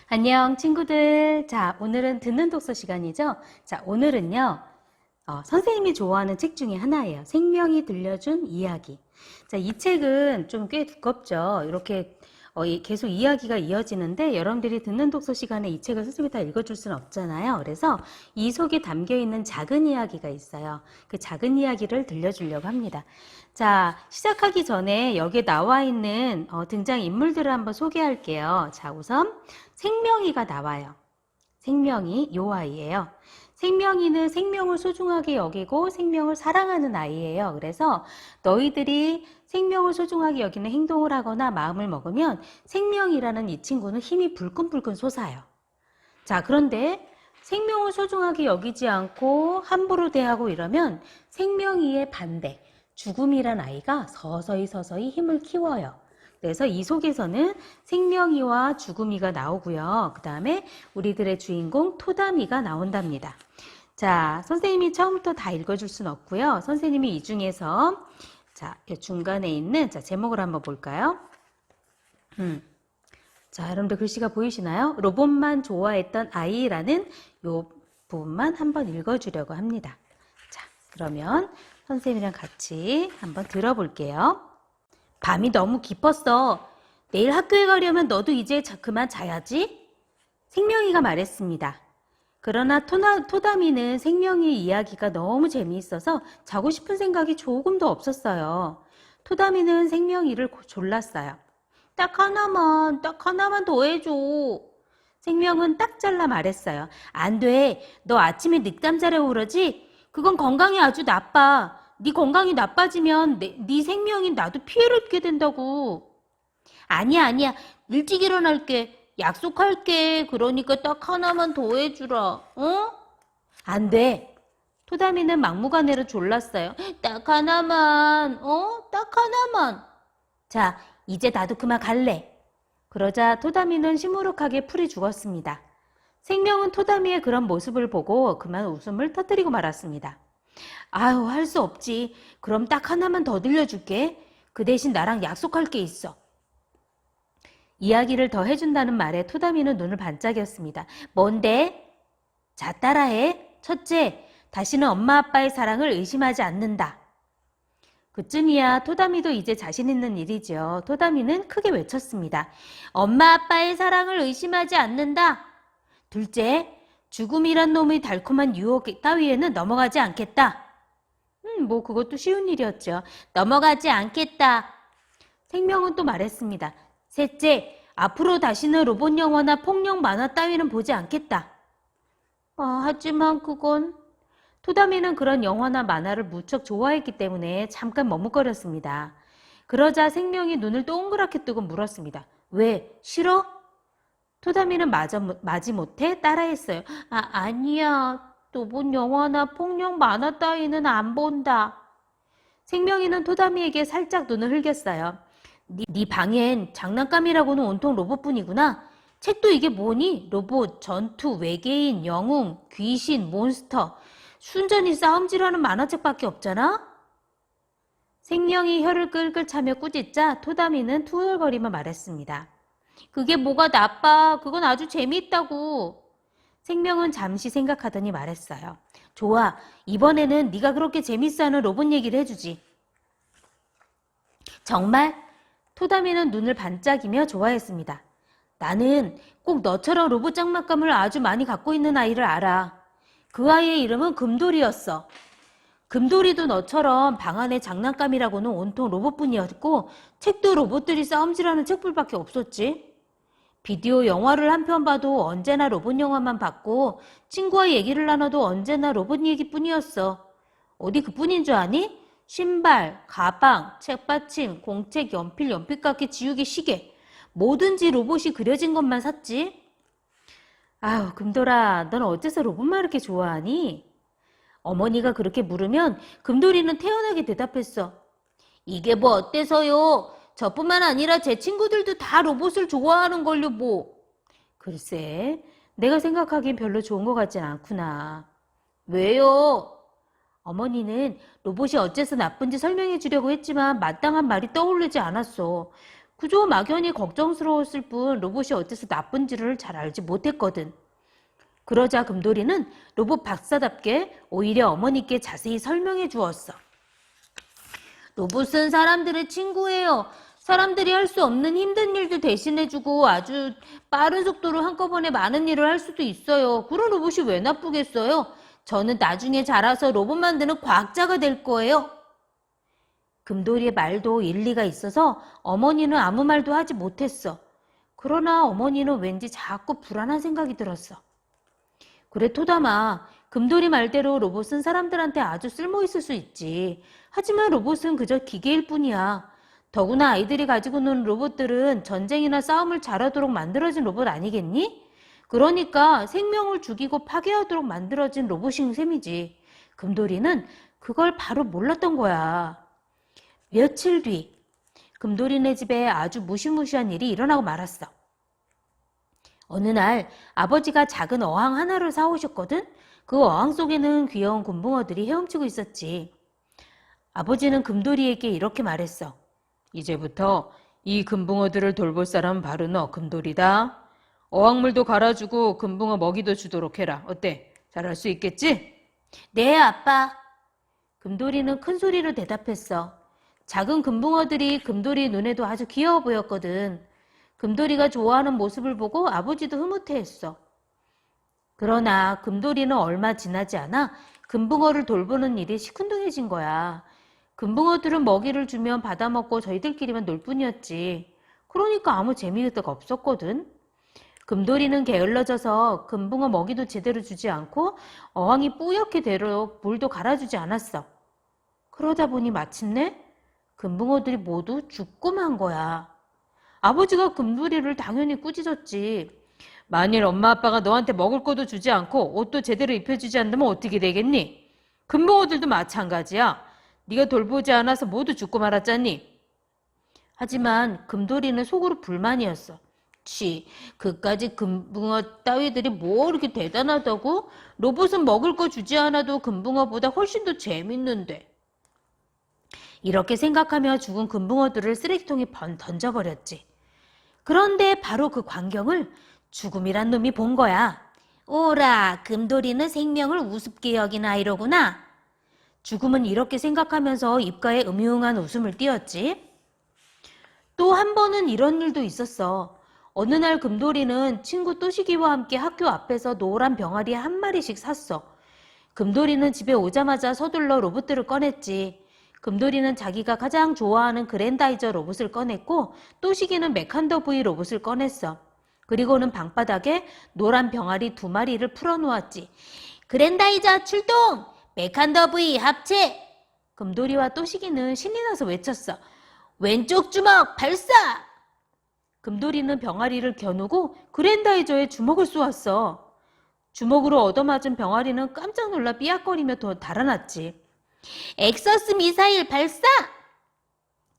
안녕 친구들. 자, 오늘은 듣는 독서 시간이죠. 자, 오늘은요. 선생님이 좋아하는 책 중에 하나예요. 생명이 들려준 이야기. 자, 이 책은 좀 꽤 두껍죠. 이렇게 계속 이야기가 이어지는데 여러분들이 듣는 독서 시간에 이 책을 선생님이 다 읽어줄 수는 없잖아요. 그래서 이 속에 담겨있는 작은 이야기가 있어요. 그 작은 이야기를 들려주려고 합니다. 자, 시작하기 전에 여기에 나와 있는 등장인물들을 한번 소개할게요. 자, 우선 생명이가 나와요. 생명이 요 아이예요. 생명이는 생명을 소중하게 여기고 생명을 사랑하는 아이예요. 그래서 너희들이 생명을 소중하게 여기는 행동을 하거나 마음을 먹으면 생명이라는 이 친구는 힘이 불끈불끈 솟아요. 자, 그런데 생명을 소중하게 여기지 않고 함부로 대하고 이러면 생명이의 반대, 죽음이란 아이가 서서히 힘을 키워요. 그래서 이 속에서는 생명이와 죽음이가 나오고요. 그 다음에 우리들의 주인공 토담이가 나온답니다. 자, 선생님이 처음부터 다 읽어줄 수는 없고요. 선생님이 이 중에서 자, 이 중간에 있는 제목을 한번 볼까요? 자, 여러분들 글씨가 보이시나요? 로봇만 좋아했던 아이라는 요 부분만 한번 읽어주려고 합니다. 자, 그러면 선생님이랑 같이 한번 들어볼게요. 밤이 너무 깊었어. 내일 학교에 가려면 너도 이제 그만 자야지? 생명이가 말했습니다. 그러나 토담이는 생명이의 이야기가 너무 재미있어서 자고 싶은 생각이 조금도 없었어요. 토담이는 생명이를 졸랐어요. 딱 하나만 더 해줘. 생명은 딱 잘라 말했어요. 안 돼. 너 아침에 늦잠 자려고 그러지? 그건 건강에 아주 나빠. 네 건강이 나빠지면 네 생명이 나도 피해를 입게 된다고. 아니야. 일찍 일어날게. 약속할게. 그러니까 딱 하나만 더 해주라. 어? 안 돼. 토담이는 막무가내로 졸랐어요. 딱 하나만. 딱 하나만. 자, 이제 나도 그만 갈래. 그러자 토담이는 시무룩하게 풀이 죽었습니다. 생명은 토담이의 그런 모습을 보고 그만 웃음을 터뜨리고 말았습니다. 아유, 할 수 없지. 그럼 딱 하나만 더 들려줄게. 그 대신 나랑 약속할 게 있어. 이야기를 더 해준다는 말에 토담이는 눈을 반짝였습니다. 뭔데? 자, 따라해. 첫째, 다시는 엄마 아빠의 사랑을 의심하지 않는다. 그쯤이야 토담이도 이제 자신 있는 일이죠. 토담이는 크게 외쳤습니다. 엄마 아빠의 사랑을 의심하지 않는다. 둘째, 죽음이란 놈의 달콤한 유혹 따위에는 넘어가지 않겠다. 뭐 그것도 쉬운 일이었죠. 넘어가지 않겠다. 생명은 또 말했습니다. 셋째, 앞으로 다시는 로봇 영화나 폭력 만화 따위는 보지 않겠다. 하지만 그건... 토담이는 그런 영화나 만화를 무척 좋아했기 때문에 잠깐 머뭇거렸습니다. 그러자 생명이 눈을 동그랗게 뜨고 물었습니다. 왜? 싫어? 토담이는 마지못해 따라했어요. 아니야. 로봇 영화나 폭력 만화 따위는 안 본다. 생명이는 토담이에게 살짝 눈을 흘겼어요. 네 방엔 장난감이라고는 온통 로봇뿐이구나. 책도 이게 뭐니? 로봇, 전투, 외계인, 영웅, 귀신, 몬스터. 순전히 싸움질하는 만화책밖에 없잖아? 생명이 혀를 끌끌 차며 꾸짖자 토담이는 투덜거리며 말했습니다. 그게 뭐가 나빠. 그건 아주 재미있다고. 생명은 잠시 생각하더니 말했어요. 좋아. 이번에는 네가 그렇게 재밌어하는 로봇 얘기를 해주지. 정말? 토담이는 눈을 반짝이며 좋아했습니다. 나는 꼭 너처럼 로봇 장난감을 아주 많이 갖고 있는 아이를 알아. 그 아이의 이름은 금돌이였어. 금돌이도 너처럼 방 안에 장난감이라고는 온통 로봇뿐이었고 책도 로봇들이 싸움질하는 책불밖에 없었지. 비디오 영화를 한 편 봐도 언제나 로봇 영화만 봤고 친구와 얘기를 나눠도 언제나 로봇 얘기뿐이었어. 어디 그뿐인 줄 아니? 신발, 가방, 책받침, 공책, 연필, 연필깎이, 지우개, 시계. 뭐든지 로봇이 그려진 것만 샀지. 아유, 금돌아, 넌 어째서 로봇만 이렇게 좋아하니? 어머니가 그렇게 물으면 금돌이는 태연하게 대답했어. 이게 뭐 어때서요? 저뿐만 아니라 제 친구들도 다 로봇을 좋아하는 걸요, 뭐. 글쎄, 내가 생각하기엔 별로 좋은 것 같진 않구나. 왜요? 어머니는 로봇이 어째서 나쁜지 설명해 주려고 했지만 마땅한 말이 떠오르지 않았어. 그저 막연히 걱정스러웠을 뿐 로봇이 어째서 나쁜지를 잘 알지 못했거든. 그러자 금돌이는 로봇 박사답게 오히려 어머니께 자세히 설명해 주었어. 로봇은 사람들의 친구예요. 사람들이 할 수 없는 힘든 일도 대신해주고 아주 빠른 속도로 한꺼번에 많은 일을 할 수도 있어요. 그런 로봇이 왜 나쁘겠어요? 저는 나중에 자라서 로봇 만드는 과학자가 될 거예요. 금돌이의 말도 일리가 있어서 어머니는 아무 말도 하지 못했어. 그러나 어머니는 왠지 자꾸 불안한 생각이 들었어. 그래 토담아, 금돌이 말대로 로봇은 사람들한테 아주 쓸모있을 수 있지. 하지만 로봇은 그저 기계일 뿐이야. 더구나 아이들이 가지고 노는 로봇들은 전쟁이나 싸움을 잘하도록 만들어진 로봇 아니겠니? 그러니까 생명을 죽이고 파괴하도록 만들어진 로봇인 셈이지. 금돌이는 그걸 바로 몰랐던 거야. 며칠 뒤, 금돌이네 집에 아주 무시무시한 일이 일어나고 말았어. 어느 날 아버지가 작은 어항 하나를 사오셨거든? 그 어항 속에는 귀여운 곰붕어들이 헤엄치고 있었지. 아버지는 금돌이에게 이렇게 말했어. 이제부터 이 금붕어들을 돌볼 사람은 바로 너, 금돌이다. 어항물도 갈아주고 금붕어 먹이도 주도록 해라. 어때? 잘할 수 있겠지? 네, 아빠. 금돌이는 큰 소리로 대답했어. 작은 금붕어들이 금돌이 눈에도 아주 귀여워 보였거든. 금돌이가 좋아하는 모습을 보고 아버지도 흐뭇해했어. 그러나 금돌이는 얼마 지나지 않아 금붕어를 돌보는 일이 시큰둥해진 거야. 금붕어들은 먹이를 주면 받아먹고 저희들끼리만 놀 뿐이었지. 그러니까 아무 재미가 없었거든. 금돌이는 게을러져서 금붕어 먹이도 제대로 주지 않고 어항이 뿌옇게 되도록 물도 갈아주지 않았어. 그러다 보니 마침내 금붕어들이 모두 죽고만 한 거야. 아버지가 금돌이를 당연히 꾸짖었지. 만일 엄마 아빠가 너한테 먹을 것도 주지 않고 옷도 제대로 입혀주지 않는다면 어떻게 되겠니? 금붕어들도 마찬가지야. 네가 돌보지 않아서 모두 죽고 말았잖니. 하지만 금돌이는 속으로 불만이었어. 치, 그까짓 금붕어 따위들이 뭐 이렇게 대단하다고? 로봇은 먹을 거 주지 않아도 금붕어보다 훨씬 더 재밌는데. 이렇게 생각하며 죽은 금붕어들을 쓰레기통에 던져버렸지. 그런데 바로 그 광경을 죽음이란 놈이 본 거야. 오라, 금돌이는 생명을 우습게 여긴 아이로구나. 죽음은 이렇게 생각하면서 입가에 음흉한 웃음을 띄었지. 또 한 번은 이런 일도 있었어. 어느 날 금돌이는 친구 또시기와 함께 학교 앞에서 노란 병아리 한 마리씩 샀어. 금돌이는 집에 오자마자 서둘러 로봇들을 꺼냈지. 금돌이는 자기가 가장 좋아하는 그랜다이저 로봇을 꺼냈고 또시기는 메칸더 V 로봇을 꺼냈어. 그리고는 방바닥에 노란 병아리 2마리를 풀어놓았지. 그랜다이저 출동! 메칸더 V 합체! 금돌이와 또시기는 신이 나서 외쳤어. 왼쪽 주먹 발사! 금돌이는 병아리를 겨누고 그랜다이저에 주먹을 쏘았어. 주먹으로 얻어맞은 병아리는 깜짝 놀라 삐약거리며 더 달아났지. 엑서스 미사일 발사!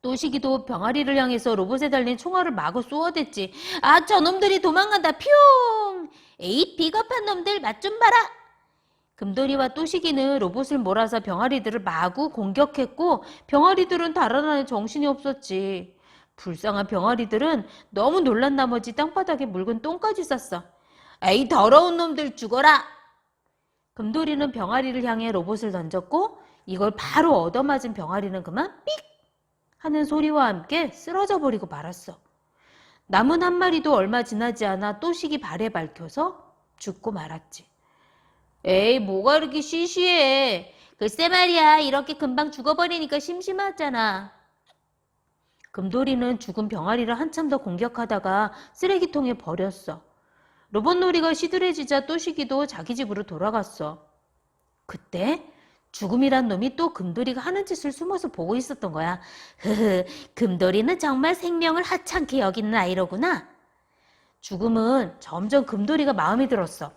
또시기도 병아리를 향해서 로봇에 달린 총알을 마구 쏘아댔지. 아, 저놈들이 도망간다. 퓨! 에잇, 비겁한 놈들 맛 좀 봐라! 금돌이와 또시기는 로봇을 몰아서 병아리들을 마구 공격했고 병아리들은 달아나는 정신이 없었지. 불쌍한 병아리들은 너무 놀란 나머지 땅바닥에 묽은 똥까지 쌌어. 에이, 더러운 놈들 죽어라! 금돌이는 병아리를 향해 로봇을 던졌고 이걸 바로 얻어맞은 병아리는 그만 삑! 하는 소리와 함께 쓰러져 버리고 말았어. 남은 한 마리도 얼마 지나지 않아 또시기 발에 밝혀서 죽고 말았지. 에이, 뭐가 이렇게 시시해. 글쎄 말이야, 이렇게 금방 죽어버리니까 심심하잖아. 금돌이는 죽은 병아리를 한참 더 공격하다가 쓰레기통에 버렸어. 로봇놀이가 시들해지자 또시기도 자기 집으로 돌아갔어. 그때 죽음이란 놈이 또 금돌이가 하는 짓을 숨어서 보고 있었던 거야. 흐흐, 금돌이는 정말 생명을 하찮게 여기는 아이로구나. 죽음은 점점 금돌이가 마음에 들었어.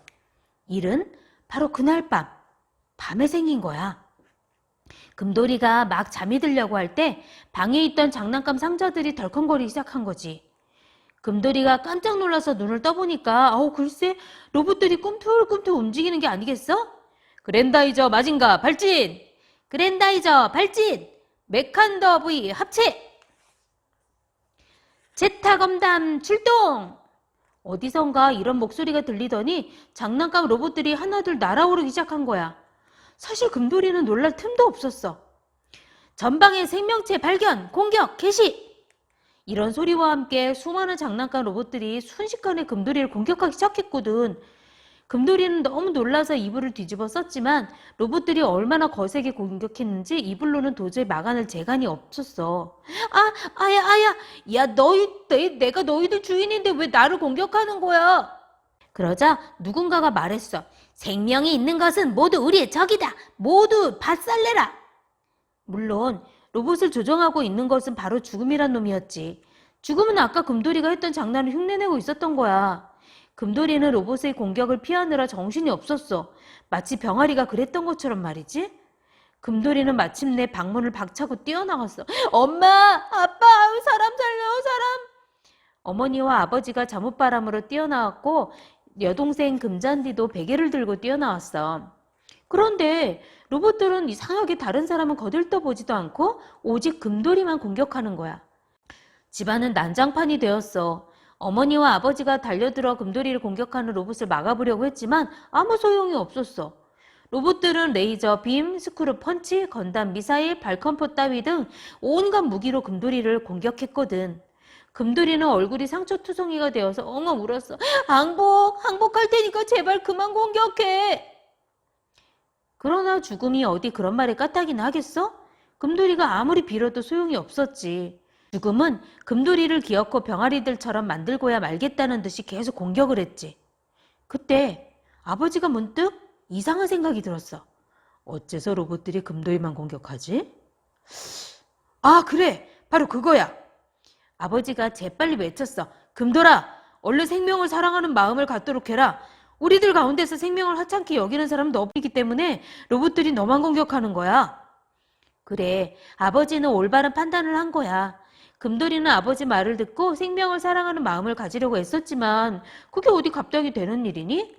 일은 바로 그날 밤에 생긴 거야. 금돌이가 막 잠이 들려고 할 때 방에 있던 장난감 상자들이 덜컹거리기 시작한 거지. 금돌이가 깜짝 놀라서 눈을 떠보니까 글쎄 로봇들이 꿈틀꿈틀 움직이는 게 아니겠어? 그랜다이저 마징가 발진! 그랜다이저 발진! 메칸더 V 합체! 제타검담 출동! 어디선가 이런 목소리가 들리더니 장난감 로봇들이 하나둘 날아오르기 시작한 거야. 사실 금돌이는 놀랄 틈도 없었어. 전방에 생명체 발견! 공격! 개시! 이런 소리와 함께 수많은 장난감 로봇들이 순식간에 금돌이를 공격하기 시작했거든. 금돌이는 너무 놀라서 이불을 뒤집어 썼지만 로봇들이 얼마나 거세게 공격했는지 이불로는 도저히 막아낼 재간이 없었어. 아야, 야, 내가 너희들 주인인데 왜 나를 공격하는 거야? 그러자 누군가가 말했어. 생명이 있는 것은 모두 우리의 적이다. 모두 박살내라. 물론 로봇을 조종하고 있는 것은 바로 죽음이란 놈이었지. 죽음은 아까 금돌이가 했던 장난을 흉내내고 있었던 거야. 금돌이는 로봇의 공격을 피하느라 정신이 없었어. 마치 병아리가 그랬던 것처럼 말이지. 금돌이는 마침내 방문을 박차고 뛰어나갔어. 엄마! 아빠! 사람 살려! 사람! 어머니와 아버지가 잠옷바람으로 뛰어나왔고 여동생 금잔디도 베개를 들고 뛰어나왔어. 그런데 로봇들은 이상하게 다른 사람은 거들떠보지도 않고 오직 금돌이만 공격하는 거야. 집안은 난장판이 되었어. 어머니와 아버지가 달려들어 금돌이를 공격하는 로봇을 막아보려고 했지만 아무 소용이 없었어. 로봇들은 레이저, 빔, 스크루 펀치, 건담 미사일, 발컨포 따위 등 온갖 무기로 금돌이를 공격했거든. 금돌이는 얼굴이 상처투성이가 되어서 엉엉 울었어. 항복할 테니까 제발 그만 공격해. 그러나 죽음이 어디 그런 말에 까딱이나 하겠어? 금돌이가 아무리 빌어도 소용이 없었지. 죽음은 금돌이를 기어코 병아리들처럼 만들고야 말겠다는 듯이 계속 공격을 했지. 그때 아버지가 문득 이상한 생각이 들었어. 어째서 로봇들이 금돌이만 공격하지? 아, 그래! 바로 그거야! 아버지가 재빨리 외쳤어. 금돌아! 얼른 생명을 사랑하는 마음을 갖도록 해라. 우리들 가운데서 생명을 하찮게 여기는 사람은 너뿐이기 때문에 로봇들이 너만 공격하는 거야. 그래, 아버지는 올바른 판단을 한 거야. 금돌이는 아버지 말을 듣고 생명을 사랑하는 마음을 가지려고 애썼지만 그게 어디 갑자기 되는 일이니?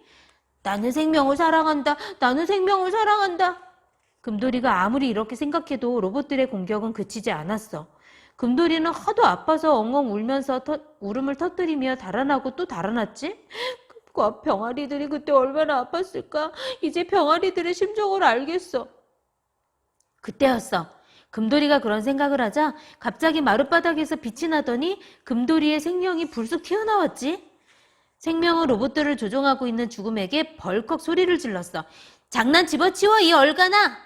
나는 생명을 사랑한다. 나는 생명을 사랑한다. 금돌이가 아무리 이렇게 생각해도 로봇들의 공격은 그치지 않았어. 금돌이는 하도 아파서 엉엉 울면서 울음을 터뜨리며 달아나고 또 달아났지? 병아리들이 그때 얼마나 아팠을까? 이제 병아리들의 심정을 알겠어. 그때였어. 금돌이가 그런 생각을 하자 갑자기 마룻바닥에서 빛이 나더니 금돌이의 생명이 불쑥 튀어나왔지. 생명은 로봇들을 조종하고 있는 죽음에게 벌컥 소리를 질렀어. 장난 집어치워 이 얼간아!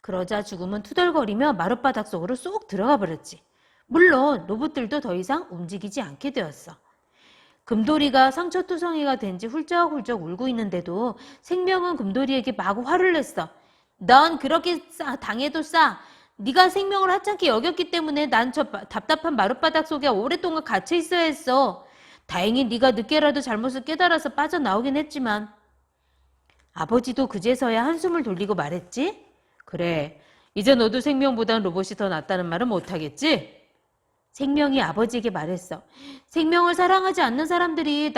그러자 죽음은 투덜거리며 마룻바닥 속으로 쏙 들어가 버렸지. 물론 로봇들도 더 이상 움직이지 않게 되었어. 금돌이가 상처투성이가 된 지 훌쩍훌쩍 울고 있는데도 생명은 금돌이에게 마구 화를 냈어. 넌 그렇게 당해도 네가 생명을 하찮게 여겼기 때문에 난 저 답답한 마룻바닥 속에 오랫동안 갇혀 있어야 했어. 다행히 네가 늦게라도 잘못을 깨달아서 빠져나오긴 했지만. 아버지도 그제서야 한숨을 돌리고 말했지. 그래, 이제 너도 생명보단 로봇이 더 낫다는 말은 못하겠지? 생명이 아버지에게 말했어. 생명을 사랑하지 않는 사람들이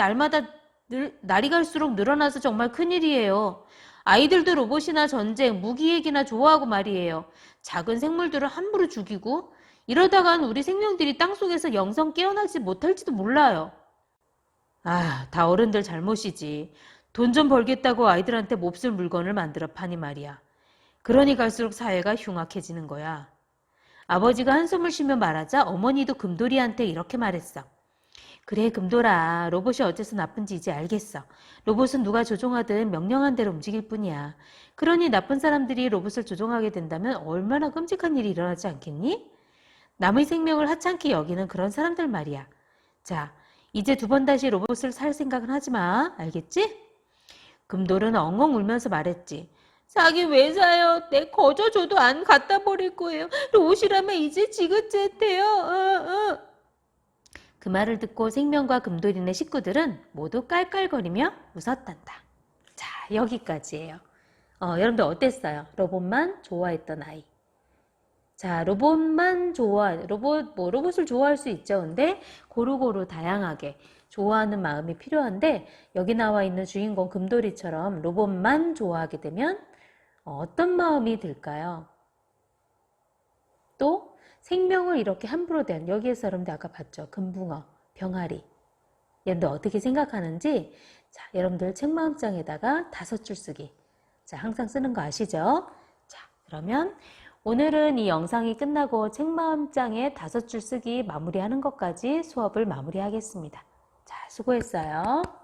날이 갈수록 늘어나서 정말 큰일이에요. 아이들도 로봇이나 전쟁, 무기 얘기나 좋아하고 말이에요. 작은 생물들을 함부로 죽이고 이러다간 우리 생명들이 땅속에서 영성 깨어나지 못할지도 몰라요. 아, 다 어른들 잘못이지. 돈 좀 벌겠다고 아이들한테 몹쓸 물건을 만들어 파니 말이야. 그러니 갈수록 사회가 흉악해지는 거야. 아버지가 한숨을 쉬며 말하자 어머니도 금돌이한테 이렇게 말했어. 그래, 금돌아. 로봇이 어째서 나쁜지 이제 알겠어. 로봇은 누가 조종하든 명령한 대로 움직일 뿐이야. 그러니 나쁜 사람들이 로봇을 조종하게 된다면 얼마나 끔찍한 일이 일어나지 않겠니? 남의 생명을 하찮게 여기는 그런 사람들 말이야. 자, 이제 두 번 다시 로봇을 살 생각은 하지 마. 알겠지? 금돌은 엉엉 울면서 말했지. 사긴 왜 사요? 내 거저 줘도 안 갖다 버릴 거예요. 로봇이라면 이제 지긋지긋해요. 그 말을 듣고 생명과 금돌이네 식구들은 모두 깔깔거리며 웃었단다. 자, 여기까지예요. 여러분들 어땠어요? 로봇만 좋아했던 아이. 자, 로봇을 좋아할 수 있죠. 근데 고루고루 다양하게 좋아하는 마음이 필요한데 여기 나와 있는 주인공 금돌이처럼 로봇만 좋아하게 되면 어떤 마음이 들까요? 또 생명을 이렇게 함부로 대한, 여기에서 여러분들 아까 봤죠? 금붕어, 병아리. 여러분들 어떻게 생각하는지, 자, 여러분들 책마음장에다가 5줄 쓰기. 자, 항상 쓰는 거 아시죠? 자, 그러면 오늘은 이 영상이 끝나고 책마음장에 5줄 쓰기 마무리하는 것까지 수업을 마무리하겠습니다. 자, 수고했어요.